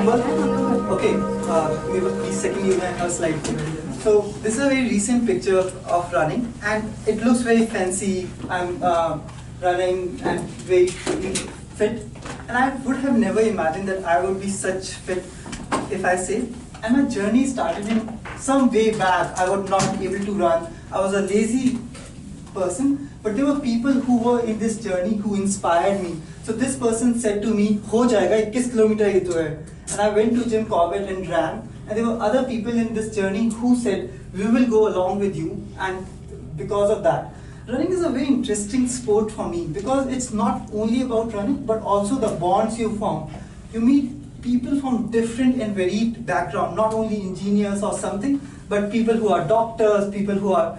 Remember? Okay, please second you my slide. So this is a very recent picture of running, and it looks very fancy. I'm running and very fit, and I would have never imagined that I would be such fit if I say. And my journey started in some way back. I was not able to run. I was a lazy person, but there were people who were in this journey who inspired me. So this person said to me, "हो जाएगा 21 kilometre ही तो है." And I went to Jim Corbett and ran. And there were other people in this journey who said, "We will go along with you." And because of that, running is a very interesting sport for me because it's not only about running, but also the bonds you form. You meet people from different and varied background, not only engineers or something, but people who are doctors, people who are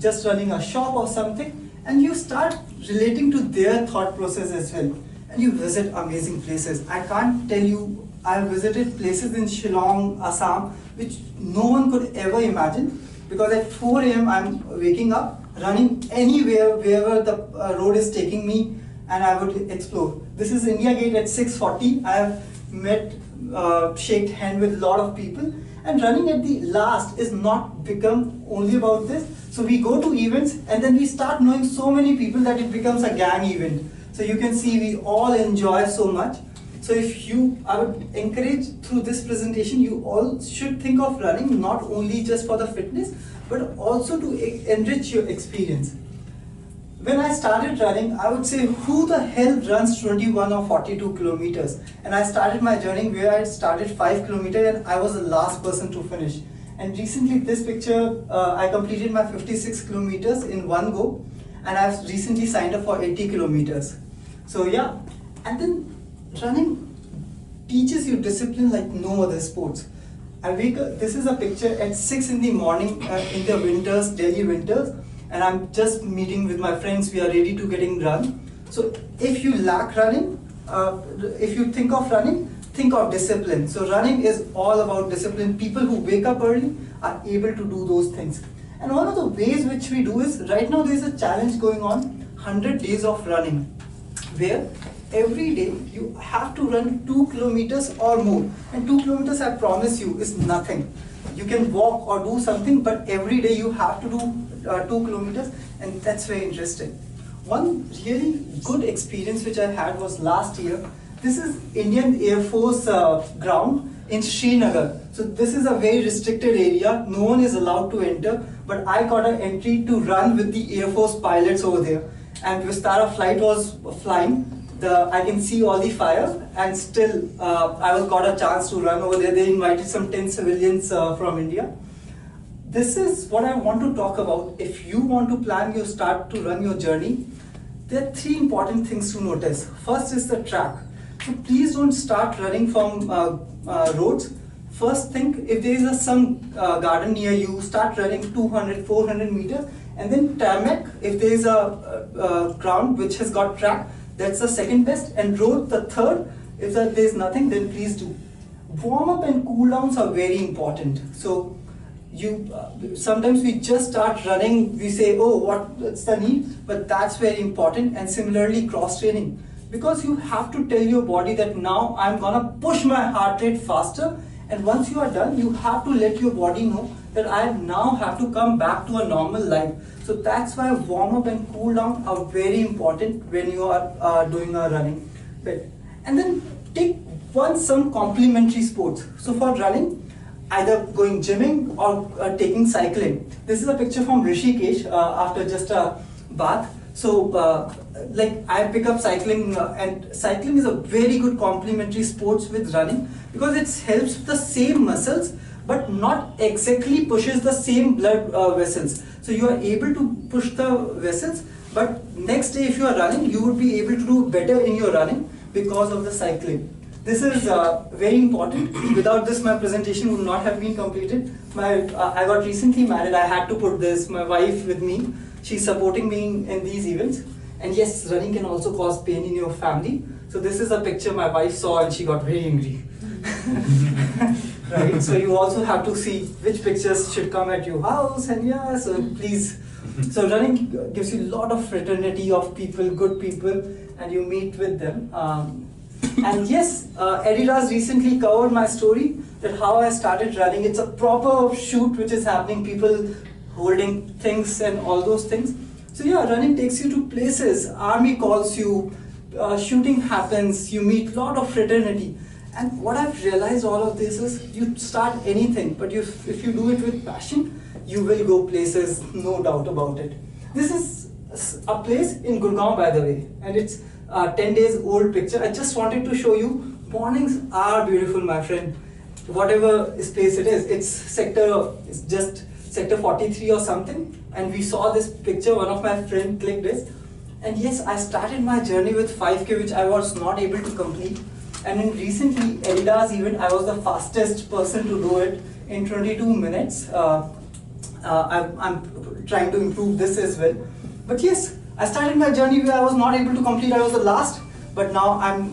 just running a shop or something, and you start relating to their thought process as well. And you visit amazing places. I can't tell you, I visited places in Shillong, Assam, which no one could ever imagine, because at 4 a.m. I'm waking up, running anywhere, wherever the road is taking me, and I would explore. This is India Gate at 6:40. I have met, shaked hand with a lot of people, and running at the last is not become only about this. So we go to events, and then we start knowing so many people that it becomes a gang event. So you can see we all enjoy so much. So I would encourage through this presentation, you all should think of running not only just for the fitness, but also to enrich your experience. When I started running, I would say, who the hell runs 21 or 42 kilometers? And I started my journey where I started 5 kilometers and I was the last person to finish. And recently this picture, I completed my 56 kilometers in one go, and I've recently signed up for 80 kilometers. So yeah, and then running teaches you discipline like no other sports. I wake up, this is a picture at 6 in the morning in the winters, Delhi winters, and I'm just meeting with my friends. We are ready to getting run. So if you lack running, if you think of running, think of discipline. So running is all about discipline. People who wake up early are able to do those things. And one of the ways which we do is, right now there is a challenge going on, 100 days of running, where every day you have to run 2 kilometers or more. And 2 kilometers, I promise you, is nothing. You can walk or do something, but every day you have to do 2 kilometers, and that's very interesting. One really good experience which I had was last year. This is Indian Air Force ground in Srinagar. So this is a very restricted area. No one is allowed to enter, but I got an entry to run with the Air Force pilots over there. And Vistara flight was flying. I can see all the fire, and still I got a chance to run over there. They invited some 10 civilians from India. This is what I want to talk about. If you want to plan your start to run your journey, there are 3 important things to notice. First is the track. So please don't start running from roads. First think, if there is some garden near you, start running 200, 400 meters, and then tarmac, if there is a ground which has got track, that's the second best, and road the third. If there is nothing, then please do. Warm up and cool downs are very important. So sometimes we just start running, we say, oh, what's the need? But that's very important. And similarly, cross training, because you have to tell your body that now I'm gonna push my heart rate faster. And once you are done, you have to let your body know that I now have to come back to a normal life. So that's why warm up and cool down are very important when you are doing a running bit. And then take some complementary sports. So for running, either going gymming or taking cycling. This is a picture from Rishikesh after just a bath. So like I pick up cycling, and cycling is a very good complementary sports with running, because it helps the same muscles but not exactly pushes the same blood vessels. So you are able to push the vessels, but next day if you are running, you would be able to do better in your running because of the cycling. This is very important. Without this, my presentation would not have been completed. I got recently married. I had to put this, my wife with me. She's supporting me in these events. And yes, running can also cause pain in your family. So this is a picture my wife saw and she got very angry. Right? So you also have to see which pictures should come at your house, and yeah, so please. So running gives you a lot of fraternity of people, good people, and you meet with them. And yes, Adidas recently covered my story that how I started running. It's a proper shoot which is happening, people holding things and all those things. So yeah, running takes you to places. Army calls you, shooting happens, you meet lot of fraternity. And what I've realized all of this is you start anything, but if you do it with passion, you will go places, no doubt about it. This is a place in Gurgaon, by the way, and it's 10 days old picture. I just wanted to show you, mornings are beautiful, my friend. Whatever place it is, it's just sector 43 or something, and we saw this picture, one of my friends clicked this, and yes, I started my journey with 5K, which I was not able to complete, and in recently Adidas event, I was the fastest person to do it in 22 minutes. I'm trying to improve this as well, but yes, I started my journey where I was not able to complete, I was the last, but now I'm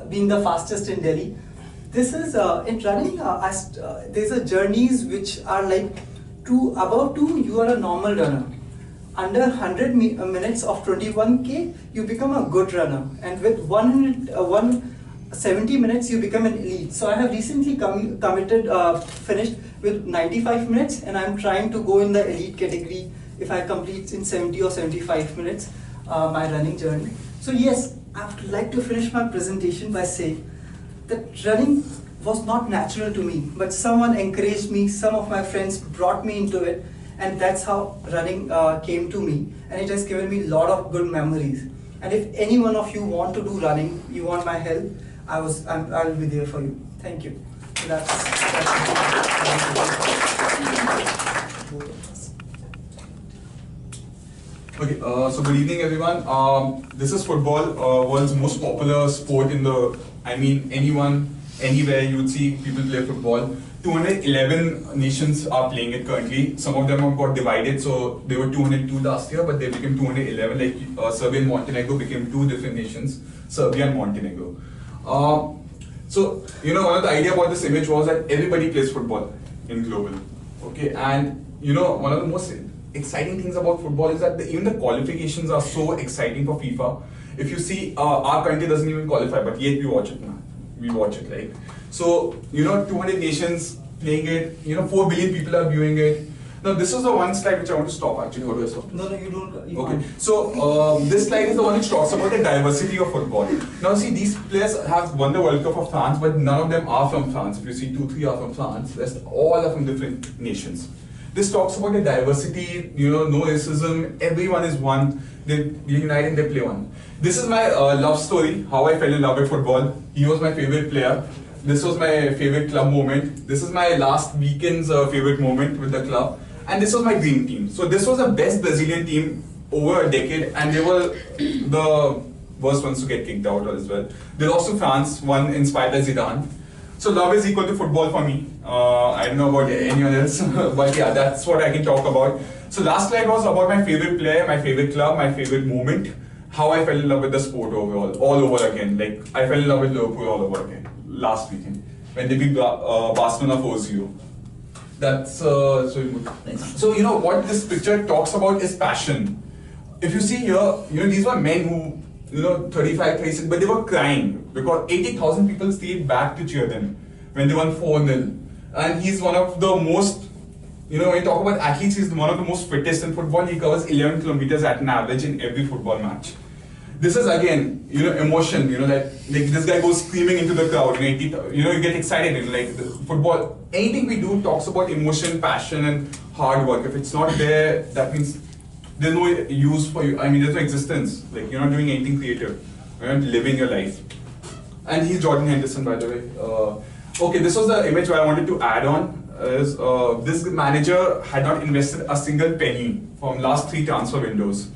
being the fastest in Delhi. This is in running, there's a journeys which are like above 2, you are a normal runner. Under 100 minutes of 21K, you become a good runner. And with 170 minutes, you become an elite. So I have recently finished with 95 minutes, and I'm trying to go in the elite category if I complete in 70 or 75 minutes my running journey. So yes, I would like to finish my presentation by saying that running was not natural to me, but someone encouraged me, some of my friends brought me into it, and that's how running came to me, and it has given me a lot of good memories. And if any one of you want to do running, you want my help, I'll be there for you. Thank you. Okay, so good evening everyone. This is football, world's most popular sport in the, anyone, anywhere you would see people play football. 211 nations are playing it currently. Some of them have got divided, so they were 202 last year, but they became 211, like Serbia and Montenegro became two different nations, Serbia and Montenegro. So, one of the idea about this image was that everybody plays football in global, okay? And, one of the most exciting things about football is that even the qualifications are so exciting for FIFA. If you see, our country doesn't even qualify, but yet we watch it now. We watch it, right? So, 200 nations playing it, 4 billion people are viewing it. Now, this is the one slide which I want to stop actually. How do I stop? No, you don't. Okay. So, this slide is the one which talks about the diversity of football. Now, see, these players have won the World Cup of France, but none of them are from France. If you see 2, 3 are from France, the rest all are from different nations. This talks about the diversity, no racism, everyone is one, they unite and they play one. This is my love story, how I fell in love with football. He was my favorite player. This was my favorite club moment. This is my last weekend's favorite moment with the club. And this was my dream team. So this was the best Brazilian team over a decade, and they were the worst ones to get kicked out as well. They lost to France, one inspired by Zidane. So love is equal to football for me. I don't know about anyone else, but yeah, that's what I can talk about. So last slide was about my favorite player, my favorite club, my favorite moment, how I fell in love with the sport overall, all over again. Like I fell in love with Liverpool all over again last weekend when they beat Barcelona 4-0. That's so what this picture talks about is passion. If you see here, these were men who 35, 36, but they were crying because 80,000 people stayed back to cheer them when they won 4-0. And he's one of the most, when you talk about athletes, he's one of the most fittest in football. He covers 11 kilometers at an average in every football match. This is again, emotion, like this guy goes screaming into the crowd, you get excited, like the football, anything we do talks about emotion, passion and hard work. If it's not there, that means there's no use for you, there's no existence, like you're not doing anything creative, you're not living your life. And he's Jordan Henderson, by the way. Okay, this was the image where I wanted to add on, is this manager had not invested a single penny from last 3 transfer windows.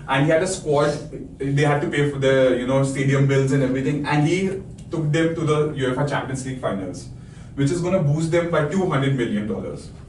And he had a squad, they had to pay for the stadium bills and everything, and he took them to the UEFA Champions League finals, which is going to boost them by $200 million.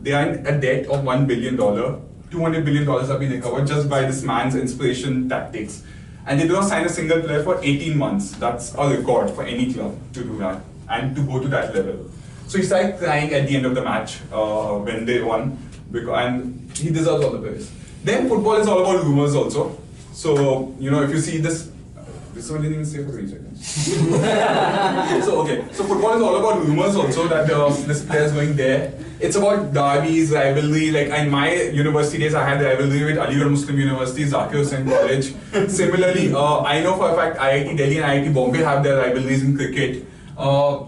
They are in a debt of $1 billion. $200 billion have been recovered just by this man's inspiration tactics. And they did not sign a single player for 18 months. That's a record for any club to do that and to go to that level. So he started crying at the end of the match when they won, and he deserves all the praise. Then football is all about rumors also. So, if you see this This one didn't even say for 3 seconds. So football is all about rumors also that this player is going there. It's about derbies, rivalry. Like in my university days, I had rivalry with Aligarh Muslim University, Zakir Hussain College. Similarly, I know for a fact IIT Delhi and IIT Bombay have their rivalries in cricket.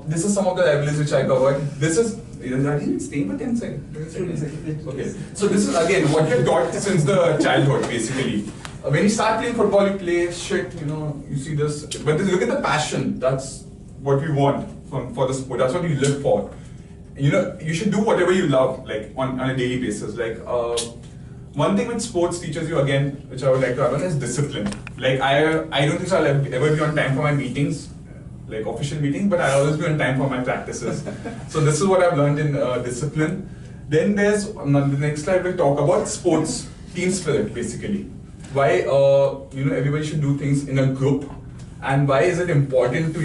This is some of the rivalries which I covered. This is. I didn't stay for 10 seconds. Okay. So this is again what you're taught since the childhood, basically. When you start playing football, you play shit, you see this. But look at the passion. That's what we want for the sport. That's what we live for. You should do whatever you love, like on a daily basis. Like one thing which sports teaches you again, which I would like to add on, is discipline. Like I don't think I'll ever be on time for my meetings, like official meetings, but I'll always be on time for my practices. So this is what I've learned in discipline. Then there's on the next slide we'll talk about sports team spirit, basically. Why everybody should do things in a group, and why is it important to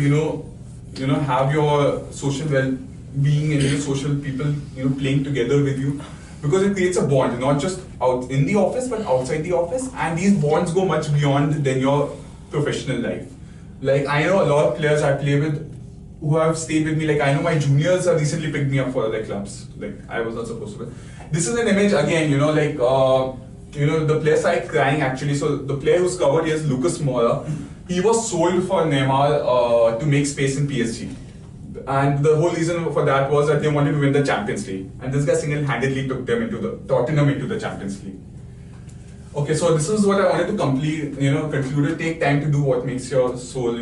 have your social well-being and your social people playing together with you, because it creates a bond, not just out in the office but outside the office, and these bonds go much beyond than your professional life. Like I know a lot of players I play with who have stayed with me. Like I know my juniors have recently picked me up for their clubs. Like I was not supposed to. This is an image again. The player started crying actually. So the player who's covered here is Lucas Moura. He was sold for Neymar to make space in PSG. And the whole reason for that was that they wanted to win the Champions League. And this guy single-handedly took them into Tottenham into the Champions League. Okay, so this is what I wanted to conclude. Take time to do what makes your soul,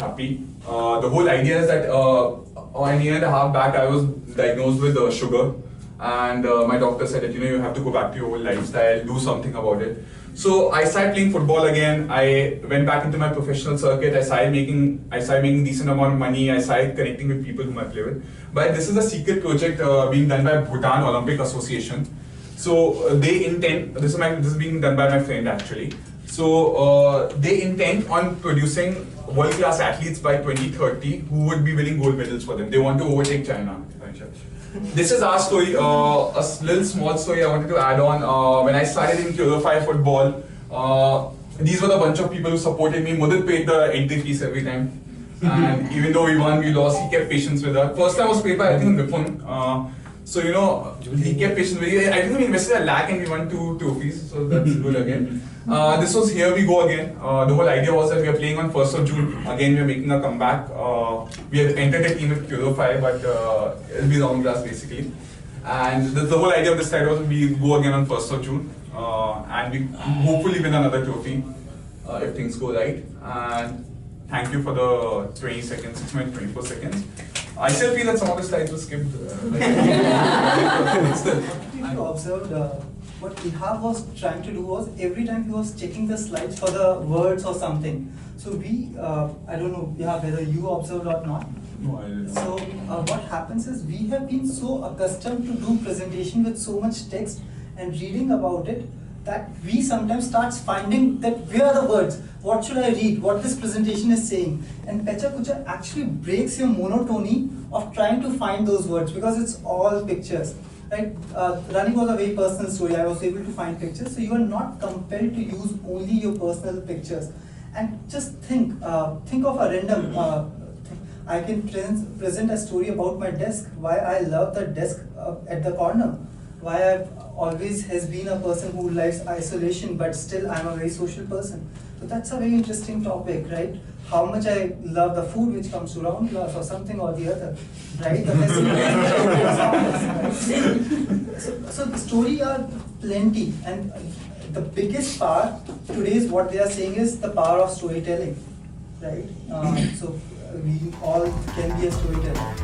happy. The whole idea is that a year and a half back, I was diagnosed with sugar. And my doctor said that you have to go back to your old lifestyle, do something about it. So I started playing football again. I went back into my professional circuit. I started making decent amount of money. I started connecting with people whom I play with. But this is a secret project being done by Bhutan Olympic Association. So they intend. This is being done by my friend actually. So they intend on producing world-class athletes by 2030 who would be winning gold medals for them. They want to overtake China. This is our story, a little small story I wanted to add on. When I started in Purify football, these were the bunch of people who supported me. Mudit paid the entry fees every time. And even though we won, we lost, he kept patience with us. First time was paid by, I think, Vipun. So, he kept patience with me. I think we invested a lakh and we won 2 trophies, so that's good again. This was Here We Go Again. The whole idea was that we are playing on 1st of June. Again, we are making a comeback. We have entered a team with Purify, but it'll be RoundGlass basically. And the whole idea of this side was we go again on 1st of June. And we hopefully win another trophy if things go right. And thank you for the 20 seconds, 6 minutes, 24 seconds. I still feel that some of the slides were skipped. If you observed, what Ehab was trying to do was every time he was checking the slides for the words or something. So we, I don't know Ehab, whether you observed or not. No, I didn't. So what happens is we have been so accustomed to do presentation with so much text and reading about it that we sometimes start finding that where are the words, what should I read, what this presentation is saying. And Pecha Kucha actually breaks your monotony of trying to find those words because it's all pictures. Right? Running was a very personal story. I was able to find pictures, so you are not compelled to use only your personal pictures. And just think of a random thing. I can present a story about my desk, why I love the desk at the corner, why I've always has been a person who likes isolation, but still I'm a very social person. So that's a very interesting topic, right? How much I love the food which comes to RoundGlass or something or the other, right? The so the story are plenty, and the biggest part today is what they are saying is the power of storytelling, right? So we all can be a storyteller.